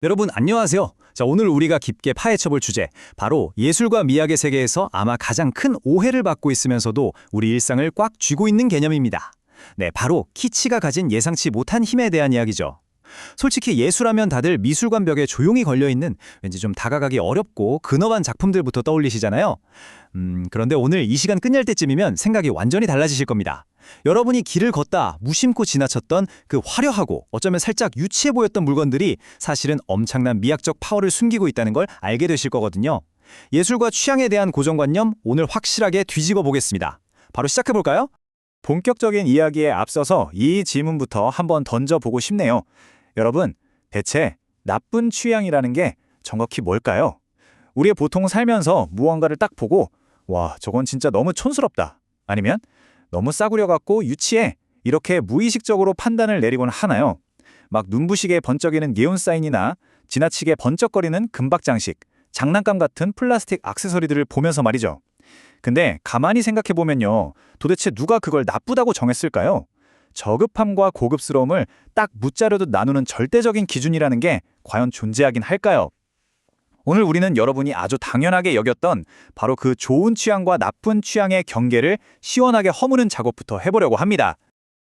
여러분 안녕하세요. 자, 오늘 우리가 깊게 파헤쳐볼 주제, 바로 예술과 미학의 세계에서 아마 가장 큰 오해를 받고 있으면서도 우리 일상을 꽉 쥐고 있는 개념입니다. 네, 바로 키치가 가진 예상치 못한 힘에 대한 이야기죠. 솔직히 예술하면 다들 미술관 벽에 조용히 걸려있는 왠지 좀 다가가기 어렵고 근엄한 작품들부터 떠올리시잖아요. 그런데 오늘 이 시간 끝날 때쯤이면 생각이 완전히 달라지실 겁니다. 여러분이 길을 걷다 무심코 지나쳤던 그 화려하고 어쩌면 살짝 유치해 보였던 물건들이 사실은 엄청난 미학적 파워를 숨기고 있다는 걸 알게 되실 거거든요. 예술과 취향에 대한 고정관념 오늘 확실하게 뒤집어 보겠습니다. 바로 시작해 볼까요? 본격적인 이야기에 앞서서 이 질문부터 한번 던져보고 싶네요. 여러분, 대체 나쁜 취향이라는 게 정확히 뭘까요? 우리 보통 살면서 무언가를 딱 보고 와, 저건 진짜 너무 촌스럽다. 아니면 너무 싸구려같고 유치해. 이렇게 무의식적으로 판단을 내리곤 하나요? 막 눈부시게 번쩍이는 네온 사인이나 지나치게 번쩍거리는 금박 장식, 장난감 같은 플라스틱 액세서리들을 보면서 말이죠. 근데 가만히 생각해보면요. 도대체 누가 그걸 나쁘다고 정했을까요? 저급함과 고급스러움을 딱 무자르듯 나누는 절대적인 기준이라는 게 과연 존재하긴 할까요? 오늘 우리는 여러분이 아주 당연하게 여겼던 바로 그 좋은 취향과 나쁜 취향의 경계를 시원하게 허무는 작업부터 해보려고 합니다.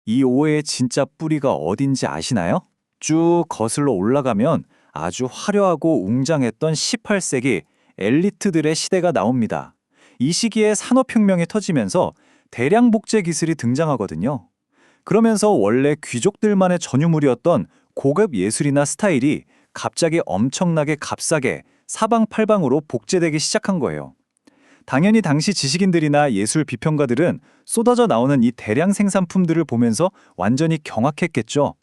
이 오해의 진짜 뿌리가 어딘지 아시나요? 쭉 거슬러 올라가면 아주 화려하고 웅장했던 18세기 엘리트들의 시대가 나옵니다. 이 시기에 산업혁명이 터지면서 대량 복제 기술이 등장하거든요. 그러면서 원래 귀족들만의 전유물이었던 고급 예술이나 스타일이 갑자기 엄청나게 값싸게 사방팔방으로 복제되기 시작한 거예요. 당연히 당시 지식인들이나 예술 비평가들은 쏟아져 나오는 이 대량 생산품들을 보면서 완전히 경악했겠죠.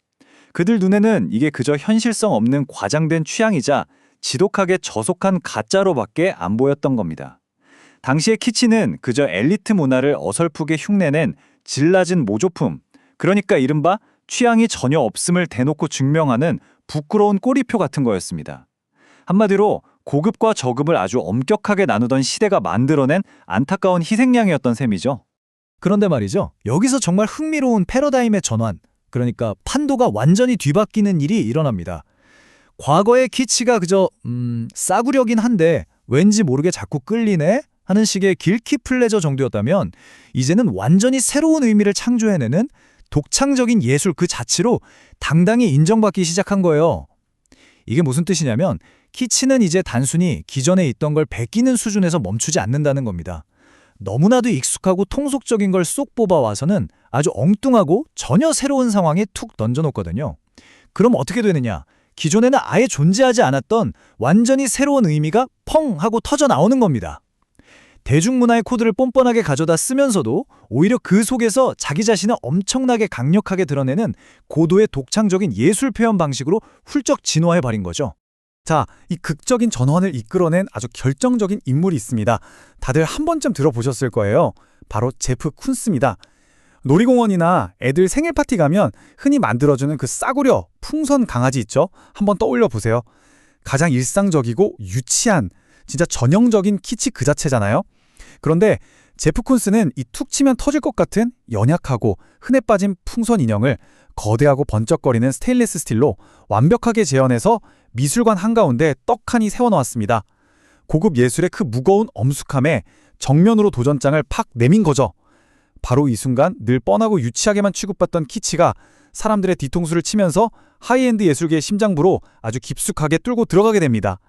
그들 눈에는 이게 그저 현실성 없는 과장된 취향이자 지독하게 저속한 가짜로밖에 안 보였던 겁니다. 당시의 키치는 그저 엘리트 문화를 어설프게 흉내낸 질 낮은 모조품, 그러니까 이른바 취향이 전혀 없음을 대놓고 증명하는 부끄러운 꼬리표 같은 거였습니다. 한마디로 고급과 저급을 아주 엄격하게 나누던 시대가 만들어낸 안타까운 희생양이었던 셈이죠. 그런데 말이죠. 여기서 정말 흥미로운 패러다임의 전환, 그러니까 판도가 완전히 뒤바뀌는 일이 일어납니다. 과거의 키치가 그저 싸구려긴 한데 왠지 모르게 자꾸 끌리네 하는 식의 길키 플레저 정도였다면 이제는 완전히 새로운 의미를 창조해내는 독창적인 예술 그 자체로 당당히 인정받기 시작한 거예요. 이게 무슨 뜻이냐면 키치는 이제 단순히 기존에 있던 걸 베끼는 수준에서 멈추지 않는다는 겁니다. 너무나도 익숙하고 통속적인 걸 쏙 뽑아와서는 아주 엉뚱하고 전혀 새로운 상황에 툭 던져놓거든요. 그럼 어떻게 되느냐? 기존에는 아예 존재하지 않았던 완전히 새로운 의미가 펑 하고 터져 나오는 겁니다. 대중문화의 코드를 뻔뻔하게 가져다 쓰면서도 오히려 그 속에서 자기 자신을 엄청나게 강력하게 드러내는 고도의 독창적인 예술 표현 방식으로 훌쩍 진화해버린 거죠. 자, 이 극적인 전환을 이끌어낸 아주 결정적인 인물이 있습니다. 다들 한 번쯤 들어보셨을 거예요. 바로 제프 쿤스입니다. 놀이공원이나 애들 생일 파티 가면 흔히 만들어주는 그 싸구려 풍선 강아지 있죠? 한번 떠올려 보세요. 가장 일상적이고 유치한 진짜 전형적인 키치 그 자체잖아요. 그런데 제프 쿤스는 이 툭 치면 터질 것 같은 연약하고 흔해 빠진 풍선 인형을 거대하고 번쩍거리는 스테인리스 스틸로 완벽하게 재현해서 미술관 한가운데 떡하니 세워놓았습니다. 고급 예술의 그 무거운 엄숙함에 정면으로 도전장을 팍 내민 거죠. 바로 이 순간 늘 뻔하고 유치하게만 취급받던 키치가 사람들의 뒤통수를 치면서 하이엔드 예술계의 심장부로 아주 깊숙하게 뚫고 들어가게 됩니다.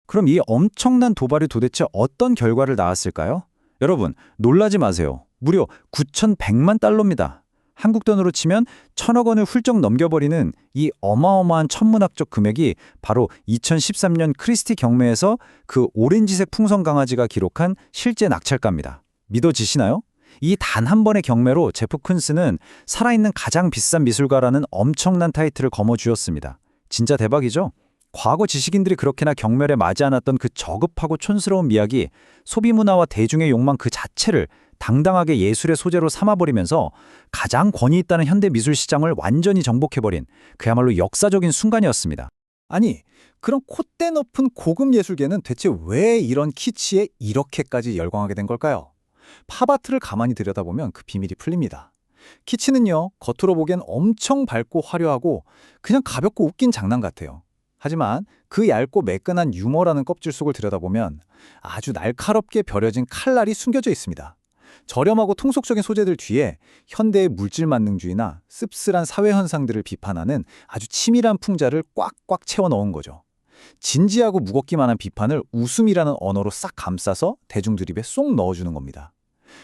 그럼 이 엄청난 도발이 도대체 어떤 결과를 낳았을까요? 여러분, 놀라지 마세요. 무려 9,100만 달러입니다. 한국 돈으로 치면 1,000억 원을 훌쩍 넘겨버리는 이 어마어마한 천문학적 금액이 바로 2013년 크리스티 경매에서 그 오렌지색 풍선 강아지가 기록한 실제 낙찰가입니다. 믿어지시나요? 이 단 한 번의 경매로 제프 쿤스는 살아있는 가장 비싼 미술가라는 엄청난 타이틀을 거머쥐었습니다. 진짜 대박이죠? 과거 지식인들이 그렇게나 경멸에 맞지 않았던 그 저급하고 촌스러운 미학이 소비문화와 대중의 욕망 그 자체를 당당하게 예술의 소재로 삼아버리면서 가장 권위 있다는 현대 미술 시장을 완전히 정복해버린 그야말로 역사적인 순간이었습니다. 아니, 그럼 콧대 높은 고급 예술계는 대체 왜 이런 키치에 이렇게까지 열광하게 된 걸까요? 팝아트를 가만히 들여다보면 그 비밀이 풀립니다. 키치는요, 겉으로 보기엔 엄청 밝고 화려하고 그냥 가볍고 웃긴 장난 같아요. 하지만 그 얇고 매끈한 유머라는 껍질 속을 들여다보면 아주 날카롭게 벼려진 칼날이 숨겨져 있습니다. 저렴하고 통속적인 소재들 뒤에 현대의 물질 만능주의나 씁쓸한 사회 현상들을 비판하는 아주 치밀한 풍자를 꽉꽉 채워 넣은 거죠. 진지하고 무겁기만 한 비판을 웃음이라는 언어로 싹 감싸서 대중들 입에 쏙 넣어주는 겁니다.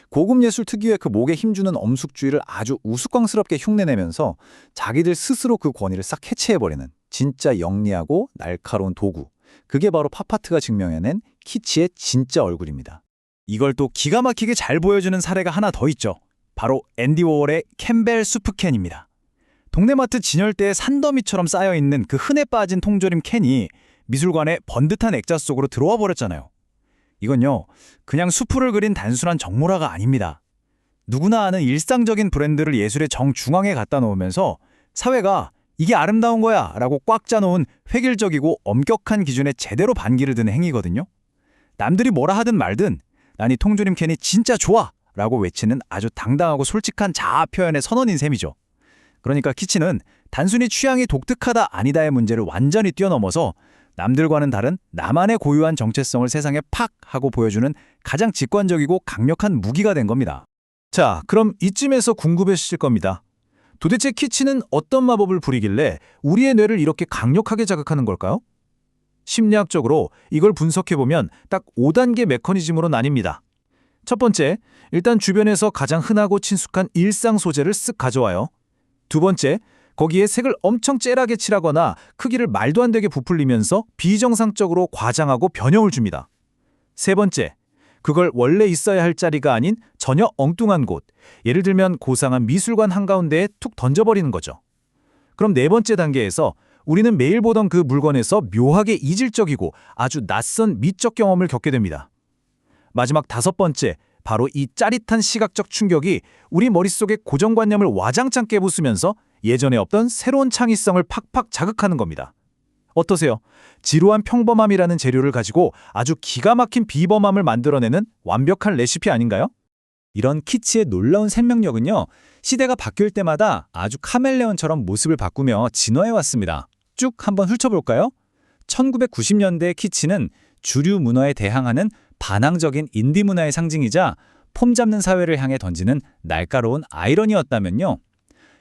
고급 예술 특유의 그 목에 힘주는 엄숙주의를 아주 우스꽝스럽게 흉내내면서 자기들 스스로 그 권위를 싹 해체해버리는 진짜 영리하고 날카로운 도구. 그게 바로 팝아트가 증명해낸 키치의 진짜 얼굴입니다. 이걸 또 기가 막히게 잘 보여주는 사례가 하나 더 있죠. 바로 앤디 워홀의 캠벨 수프캔입니다. 동네마트 진열대에 산더미처럼 쌓여있는 그 흔해 빠진 통조림 캔이 미술관의 번듯한 액자 속으로 들어와 버렸잖아요. 이건요, 그냥 수프를 그린 단순한 정모라가 아닙니다. 누구나 아는 일상적인 브랜드를 예술의 정중앙에 갖다 놓으면서 사회가 이게 아름다운 거야 라고 꽉 짜놓은 획일적이고 엄격한 기준에 제대로 반기를 드는 행위거든요. 남들이 뭐라 하든 말든 난 이 통조림 캔이 진짜 좋아 라고 외치는 아주 당당하고 솔직한 자아 표현의 선언인 셈이죠. 그러니까 키치는 단순히 취향이 독특하다 아니다의 문제를 완전히 뛰어넘어서 남들과는 다른 나만의 고유한 정체성을 세상에 팍 하고 보여주는 가장 직관적이고 강력한 무기가 된 겁니다. 자, 그럼 이쯤에서 궁금해지실 겁니다. 도대체 키치는 어떤 마법을 부리길래 우리의 뇌를 이렇게 강력하게 자극하는 걸까요? 심리학적으로 이걸 분석해보면 딱 5단계 메커니즘으로 나뉩니다. 첫 번째, 일단 주변에서 가장 흔하고 친숙한 일상 소재를 쓱 가져와요. 두 번째, 거기에 색을 엄청 째라게 칠하거나 크기를 말도 안 되게 부풀리면서 비정상적으로 과장하고 변형을 줍니다. 세 번째, 그걸 원래 있어야 할 자리가 아닌 전혀 엉뚱한 곳, 예를 들면 고상한 미술관 한가운데에 툭 던져버리는 거죠. 그럼 네 번째 단계에서 우리는 매일 보던 그 물건에서 묘하게 이질적이고 아주 낯선 미적 경험을 겪게 됩니다. 마지막 다섯 번째, 바로 이 짜릿한 시각적 충격이 우리 머릿속의 고정관념을 와장창 깨부수면서 예전에 없던 새로운 창의성을 팍팍 자극하는 겁니다. 어떠세요? 지루한 평범함이라는 재료를 가지고 아주 기가 막힌 비범함을 만들어내는 완벽한 레시피 아닌가요? 이런 키치의 놀라운 생명력은요, 시대가 바뀔 때마다 아주 카멜레온처럼 모습을 바꾸며 진화해왔습니다. 쭉 한번 훑어볼까요? 1990년대 키치는 주류 문화에 대항하는 반항적인 인디 문화의 상징이자 폼 잡는 사회를 향해 던지는 날카로운 아이러니였다면요.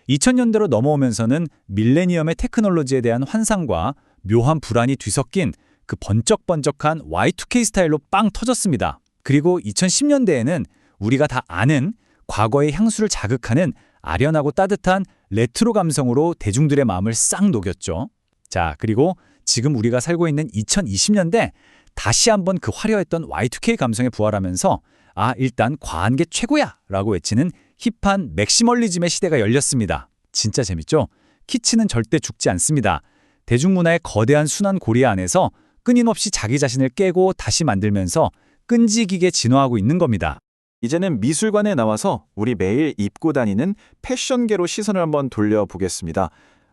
2000년대로 넘어오면서는 밀레니엄의 테크놀로지에 대한 환상과 묘한 불안이 뒤섞인 그 번쩍번쩍한 Y2K 스타일로 빵 터졌습니다. 그리고 2010년대에는 우리가 다 아는 과거의 향수를 자극하는 아련하고 따뜻한 레트로 감성으로 대중들의 마음을 싹 녹였죠. 자, 그리고 지금 우리가 살고 있는 2020년대 다시 한번 그 화려했던 Y2K 감성에 부활하면서 일단 과한 게 최고야 라고 외치는 힙한 맥시멀리즘의 시대가 열렸습니다. 진짜 재밌죠? 키치는 절대 죽지 않습니다. 대중문화의 거대한 순환 고리 안에서 끊임없이 자기 자신을 깨고 다시 만들면서 끈질기게 진화하고 있는 겁니다. 이제는 미술관에 나와서 우리 매일 입고 다니는 패션계로 시선을 한번 돌려보겠습니다.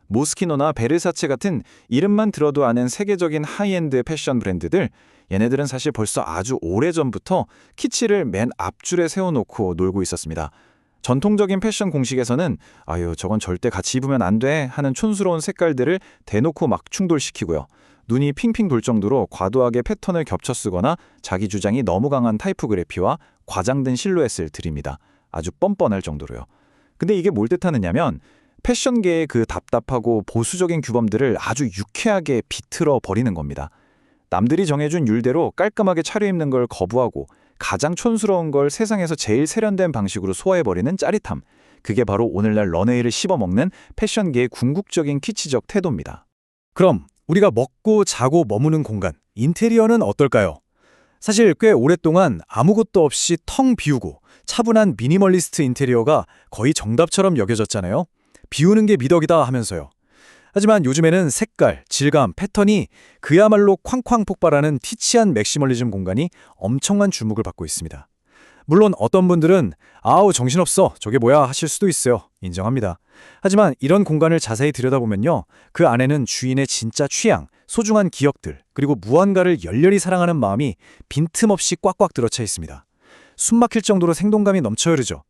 모스키노나 베르사체 같은 이름만 들어도 아는 세계적인 하이엔드 패션 브랜드들, 얘네들은 사실 벌써 아주 오래전부터 키치를 맨 앞줄에 세워놓고 놀고 있었습니다. 전통적인 패션 공식에서는 저건 절대 같이 입으면 안 돼 하는 촌스러운 색깔들을 대놓고 막 충돌시키고요. 눈이 핑핑 돌 정도로 과도하게 패턴을 겹쳐 쓰거나 자기 주장이 너무 강한 타이포그래피와 과장된 실루엣을 들입니다. 아주 뻔뻔할 정도로요. 근데 이게 뭘 뜻하느냐면 패션계의 그 답답하고 보수적인 규범들을 아주 유쾌하게 비틀어 버리는 겁니다. 남들이 정해준 율대로 깔끔하게 차려입는 걸 거부하고 가장 촌스러운 걸 세상에서 제일 세련된 방식으로 소화해버리는 짜릿함. 그게 바로 오늘날 런웨이를 씹어먹는 패션계의 궁극적인 키치적 태도입니다. 그럼 우리가 먹고 자고 머무는 공간, 인테리어는 어떨까요? 사실 꽤 오랫동안 아무것도 없이 텅 비우고 차분한 미니멀리스트 인테리어가 거의 정답처럼 여겨졌잖아요. 비우는 게 미덕이다 하면서요. 하지만 요즘에는 색깔, 질감, 패턴이 그야말로 쾅쾅 폭발하는 티치한 맥시멀리즘 공간이 엄청난 주목을 받고 있습니다. 물론 어떤 분들은 정신없어, 저게 뭐야 하실 수도 있어요. 인정합니다. 하지만 이런 공간을 자세히 들여다보면요, 그 안에는 주인의 진짜 취향, 소중한 기억들, 그리고 무언가를 열렬히 사랑하는 마음이 빈틈없이 꽉꽉 들어차 있습니다. 숨막힐 정도로 생동감이 넘쳐 흐르죠.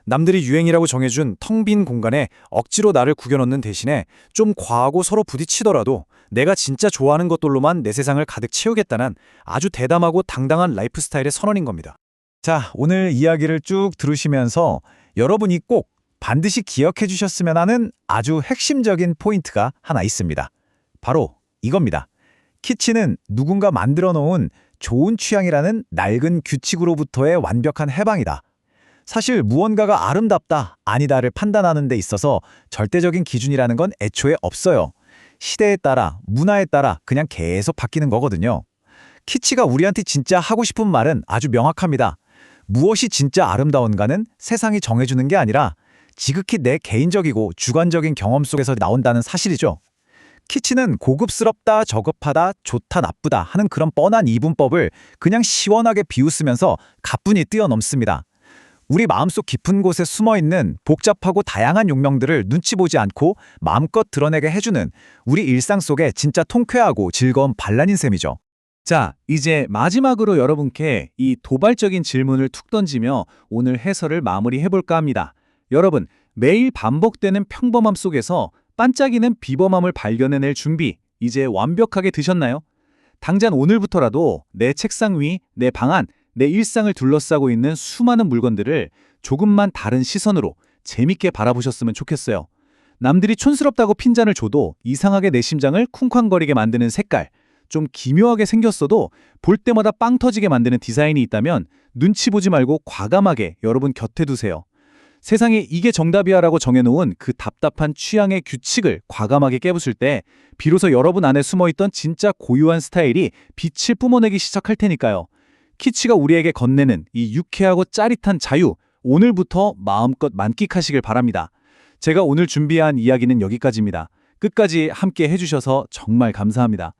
남들이 유행이라고 정해준 텅 빈 공간에 억지로 나를 구겨넣는 대신에 좀 과하고 서로 부딪히더라도 내가 진짜 좋아하는 것들로만 내 세상을 가득 채우겠다는 아주 대담하고 당당한 라이프 스타일의 선언인 겁니다. 자, 오늘 이야기를 쭉 들으시면서 여러분이 꼭 반드시 기억해 주셨으면 하는 아주 핵심적인 포인트가 하나 있습니다. 바로 이겁니다. 키치는 누군가 만들어 놓은 좋은 취향이라는 낡은 규칙으로부터의 완벽한 해방이다. 사실 무언가가 아름답다, 아니다를 판단하는 데 있어서 절대적인 기준이라는 건 애초에 없어요. 시대에 따라, 문화에 따라 그냥 계속 바뀌는 거거든요. 키치가 우리한테 진짜 하고 싶은 말은 아주 명확합니다. 무엇이 진짜 아름다운가는 세상이 정해주는 게 아니라 지극히 내 개인적이고 주관적인 경험 속에서 나온다는 사실이죠. 키치는 고급스럽다, 저급하다, 좋다, 나쁘다 하는 그런 뻔한 이분법을 그냥 시원하게 비웃으면서 가뿐히 뛰어넘습니다. 우리 마음속 깊은 곳에 숨어있는 복잡하고 다양한 욕명들을 눈치 보지 않고 마음껏 드러내게 해주는 우리 일상 속에 진짜 통쾌하고 즐거운 반란인 셈이죠. 자, 이제 마지막으로 여러분께 이 도발적인 질문을 툭 던지며 오늘 해설을 마무리해볼까 합니다. 여러분, 매일 반복되는 평범함 속에서 반짝이는 비범함을 발견해낼 준비 이제 완벽하게 되셨나요? 당장 오늘부터라도 내 책상 위, 내 방 안, 내 일상을 둘러싸고 있는 수많은 물건들을 조금만 다른 시선으로 재밌게 바라보셨으면 좋겠어요. 남들이 촌스럽다고 핀잔을 줘도 이상하게 내 심장을 쿵쾅거리게 만드는 색깔, 좀 기묘하게 생겼어도 볼 때마다 빵 터지게 만드는 디자인이 있다면 눈치 보지 말고 과감하게 여러분 곁에 두세요. 세상에 이게 정답이야라고 정해놓은 그 답답한 취향의 규칙을 과감하게 깨부술 때 비로소 여러분 안에 숨어있던 진짜 고유한 스타일이 빛을 뿜어내기 시작할 테니까요. 키치가 우리에게 건네는 이 유쾌하고 짜릿한 자유, 오늘부터 마음껏 만끽하시길 바랍니다. 제가 오늘 준비한 이야기는 여기까지입니다. 끝까지 함께 해주셔서 정말 감사합니다.